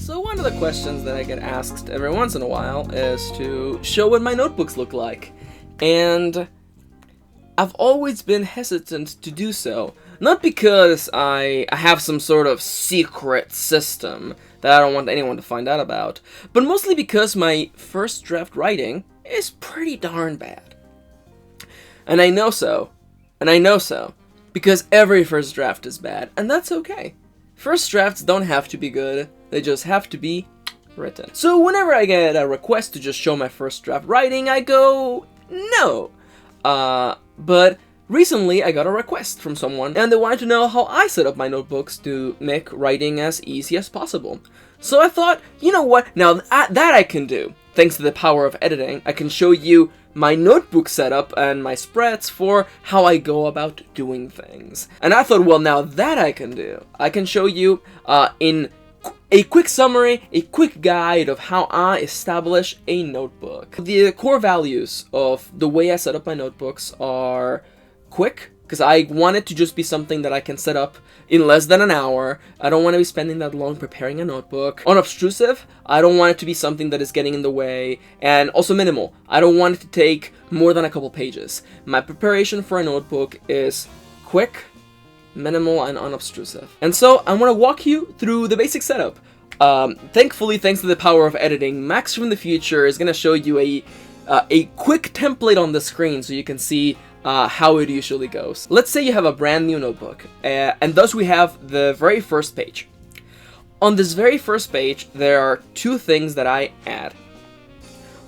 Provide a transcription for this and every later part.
So one of the questions that I get asked every once in a while is to show what my notebooks look like. And I've always been hesitant to do so. Not because I have some sort of secret system that I don't want anyone to find out about, but mostly because my first draft writing is pretty darn bad. And I know so. Because every first draft is bad, and that's okay. First drafts don't have to be good, they just have to be written. So whenever I get a request to just show my first draft writing, I go, no. But recently I got a request from someone, and they wanted to know how I set up my notebooks to make writing as easy as possible. So I thought, you know what, now that I can do. Thanks to the power of editing, I can show you my notebook setup and my spreads for how I go about doing things. And I thought, well, now that I can do, I can show you in a quick summary, a quick guide of how I establish a notebook. The core values of the way I set up my notebooks are quick, because I want it to just be something that I can set up in less than an hour. I don't want to be spending that long preparing a notebook. Unobtrusive, I don't want it to be something that is getting in the way. And also minimal, I don't want it to take more than a couple pages. My preparation for a notebook is quick, minimal, and unobtrusive. And so I'm going to walk you through the basic setup. Thankfully, thanks to the power of editing, Max from the future is going to show you a quick template on the screen so you can see how it usually goes. Let's say you have a brand new notebook, and thus we have the very first page. On this very first page, there are two things that I add.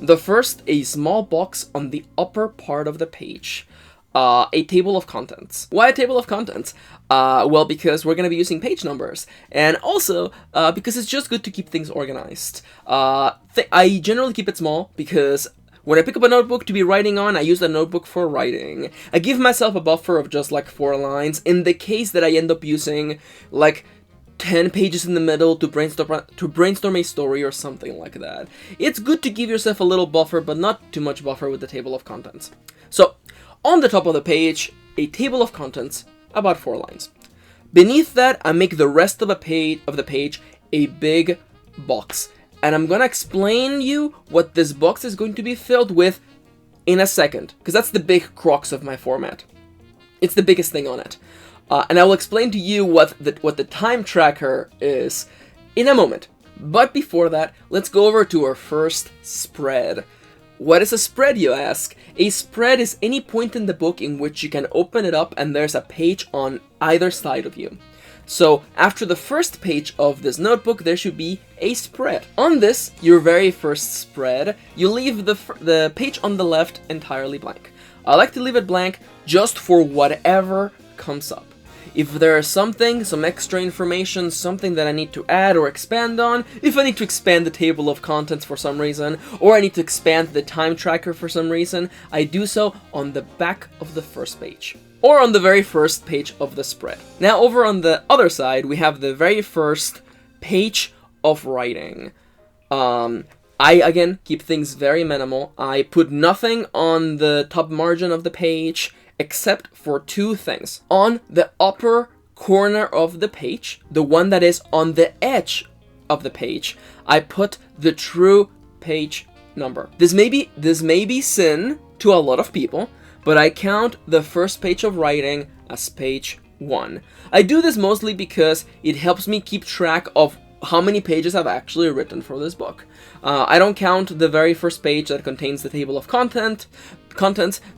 The first, a small box on the upper part of the page. A table of contents. Why a table of contents? Well, because we're going to be using page numbers, and also because it's just good to keep things organized. I generally keep it small because when I pick up a notebook to be writing on, I use the notebook for writing. I give myself a buffer of just like 4 lines in the case that I end up using like 10 pages in the middle to brainstorm a story or something like that. It's good to give yourself a little buffer, but not too much buffer with the table of contents. So, on the top of the page, a table of contents, about 4 lines. Beneath that, I make the rest of the page a big box. And I'm gonna explain you what this box is going to be filled with in a second, because that's the big crux of my format. It's the biggest thing on it. And I will explain to you what the time tracker is in a moment. But before that, let's go over to our first spread. What is a spread, you ask? A spread is any point in the book in which you can open it up and there's a page on either side of you. So, after the first page of this notebook, there should be a spread. On this, your very first spread, you leave the page on the left entirely blank. I like to leave it blank just for whatever comes up. If there is something, some extra information, something that I need to add or expand on, if I need to expand the table of contents for some reason, or I need to expand the time tracker for some reason, I do so on the back of the first page. Or on the very first page of the spread. Now over on the other side, we have the very first page of writing. I, again, keep things very minimal. I put nothing on the top margin of the page, except for 2 things. On the upper corner of the page, the one that is on the edge of the page, I put the true page number. This may be sin to a lot of people, but I count the first page of writing as page 1. I do this mostly because it helps me keep track of how many pages I've actually written for this book. I don't count the very first page that contains the table of contents,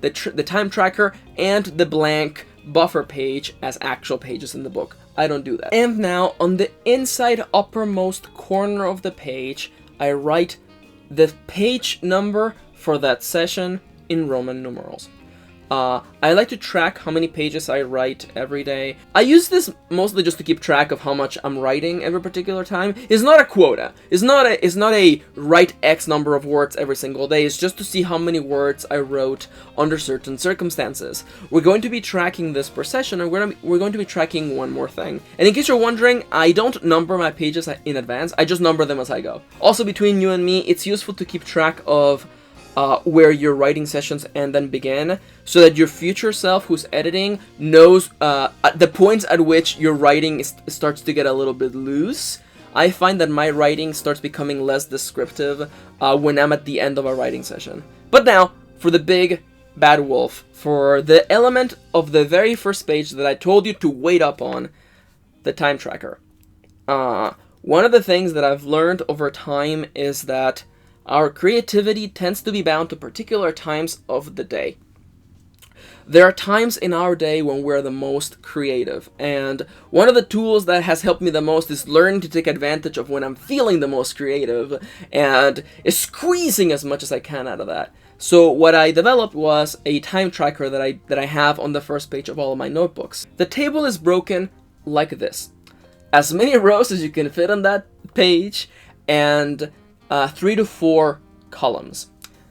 the time tracker, and the blank buffer page as actual pages in the book. I don't do that. And now, on the inside uppermost corner of the page, I write the page number for that session in Roman numerals. I like to track how many pages I write every day. I use this mostly just to keep track of how much I'm writing every particular time. It's not a quota. It's not a write X number of words every single day. It's just to see how many words I wrote under certain circumstances. We're going to be tracking this per session, and we're going to be tracking one more thing. And in case you're wondering, I don't number my pages in advance. I just number them as I go. Also, between you and me, it's useful to keep track of where your writing sessions end and begin, so that your future self who's editing knows the points at which your writing starts to get a little bit loose. I find that my writing starts becoming less descriptive when I'm at the end of a writing session. But now, for the big bad wolf, for the element of the very first page that I told you to wait up on, the time tracker. One of the things that I've learned over time is that our creativity tends to be bound to particular times of the day. There are times in our day when we're the most creative, and one of the tools that has helped me the most is learning to take advantage of when I'm feeling the most creative and squeezing as much as I can out of that. So what I developed was a time tracker that I have on the first page of all of my notebooks. The table is broken like this. As many rows as you can fit on that page, and 3 to 4 columns.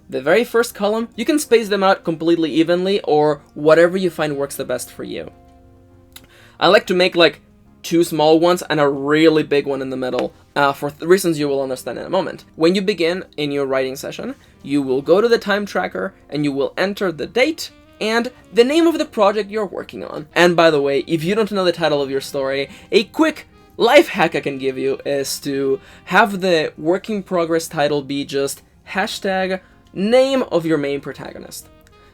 The very first column, you can space them out completely evenly, or whatever you find works the best for you. I like to make like 2 small ones and a really big one in the middle, for reasons you will understand in a moment. When you begin in your writing session, you will go to the time tracker and you will enter the date and the name of the project you're working on. And by the way, if you don't know the title of your story, a quick life hack I can give you is to have the work in progress title be just hashtag name of your main protagonist.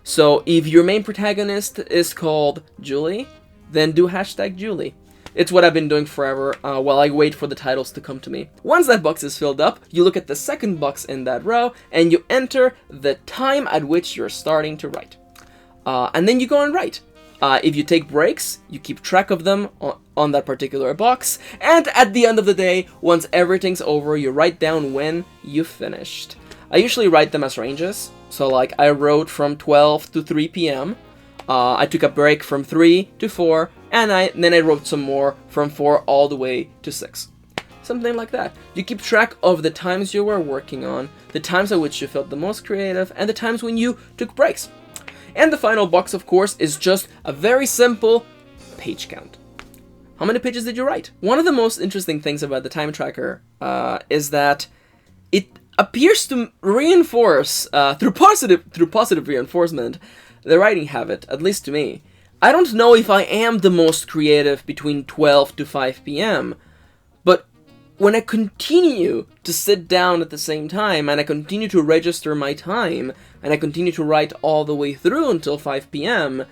So if your main protagonist is called Julie, then do hashtag Julie. It's what I've been doing forever while I wait for the titles to come to me. Once that box is filled up, you look at the second box in that row and you enter the time at which you're starting to write. And then you go and write. If you take breaks, you keep track of them on that particular box, and at the end of the day, once everything's over, you write down when you finished. I usually write them as ranges, so like I wrote from 12 to 3 p.m., I took a break from 3 to 4, and then I wrote some more from 4 all the way to 6. Something like that. You keep track of the times you were working on, the times at which you felt the most creative, and the times when you took breaks. And the final box, of course, is just a very simple page count. How many pages did you write? One of the most interesting things about the time tracker is that it appears to reinforce, through positive reinforcement, the writing habit, at least to me. I don't know if I am the most creative between 12 to 5 p.m., but when I continue to sit down at the same time, and I continue to register my time, and I continue to write all the way through until 5 p.m.,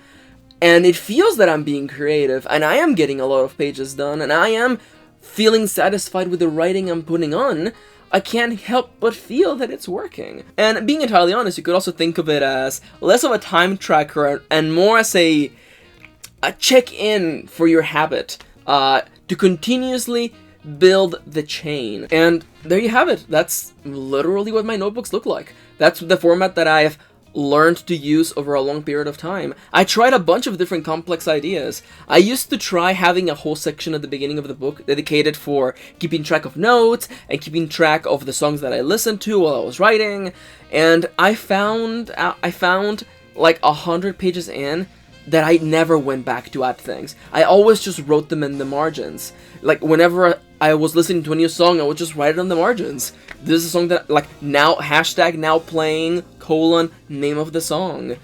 and it feels that I'm being creative, and I am getting a lot of pages done, and I am feeling satisfied with the writing I'm putting on, I can't help but feel that it's working. And being entirely honest, you could also think of it as less of a time tracker and more as a check-in for your habit, to continuously build the chain. And there you have it. That's literally what my notebooks look like. That's the format that I've learned to use over a long period of time. I tried a bunch of different complex ideas. I used to try having a whole section at the beginning of the book dedicated for keeping track of notes and keeping track of the songs that I listened to while I was writing, and I found like 100 pages in that I never went back to add things. I always just wrote them in the margins. Like, whenever I was listening to a new song, I would just write it on the margins. This is a song that, like, now, hashtag now playing, name of the song.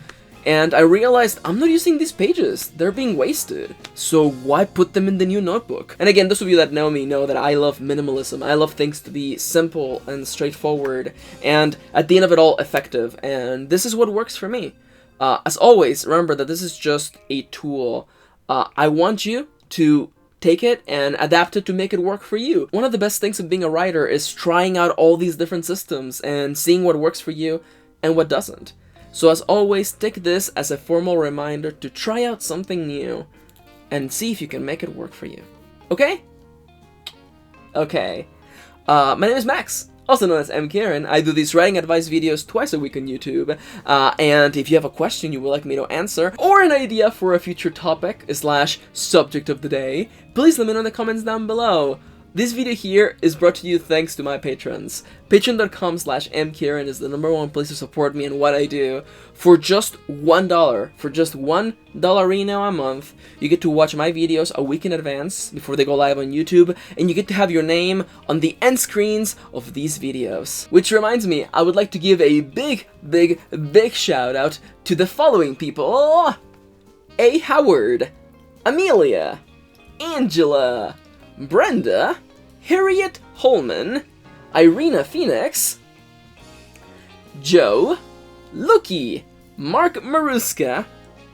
And I realized I'm not using these pages. They're being wasted. So why put them in the new notebook? And again, those of you that know me know that I love minimalism. I love things to be simple and straightforward, and at the end of it all, effective. And this is what works for me. As always, remember that this is just a tool. I want you to take it and adapt it to make it work for you. One of the best things of being a writer is trying out all these different systems and seeing what works for you and what doesn't. So as always, take this as a formal reminder to try out something new and see if you can make it work for you. Okay? Okay. My name is Max, also known as M. Kieran. I do these writing advice videos twice a week on YouTube, and if you have a question you would like me to answer, or an idea for a future topic / subject of the day, please let me know in the comments down below. This video here is brought to you thanks to my patrons. Patreon.com/mkieran is the #1 place to support me and what I do. For just $1, for just $1 a month, you get to watch my videos a week in advance before they go live on YouTube, and you get to have your name on the end screens of these videos. Which reminds me, I would like to give a big shout out to the following people: A. Howard, Amelia, Angela, Brenda, Harriet Holman, Irina Phoenix, Joe, Lucky, Mark Maruska,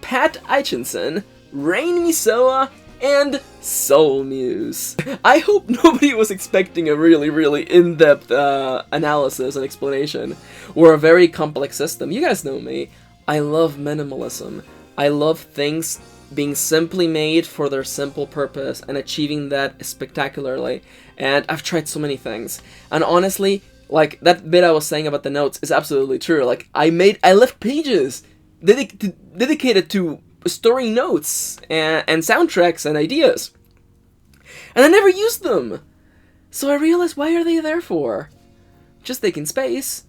Pat Eichenson, Rain Misoa, and Soul Muse. I hope nobody was expecting a really in-depth analysis and explanation, or a very complex system. You guys know me. I love minimalism. I love things being simply made for their simple purpose and achieving that spectacularly. And I've tried so many things. And honestly, like, that bit I was saying about the notes is absolutely true. Like, I left pages dedicated to storing notes and soundtracks and ideas. And I never used them. So I realized, why are they there for? Just taking space.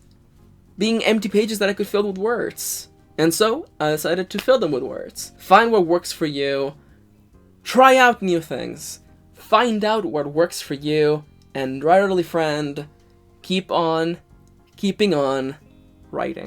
Being empty pages that I could fill with words. And so I decided to fill them with words. Find what works for you. Try out new things. Find out what works for you. And writerly friend, keep on keeping on writing.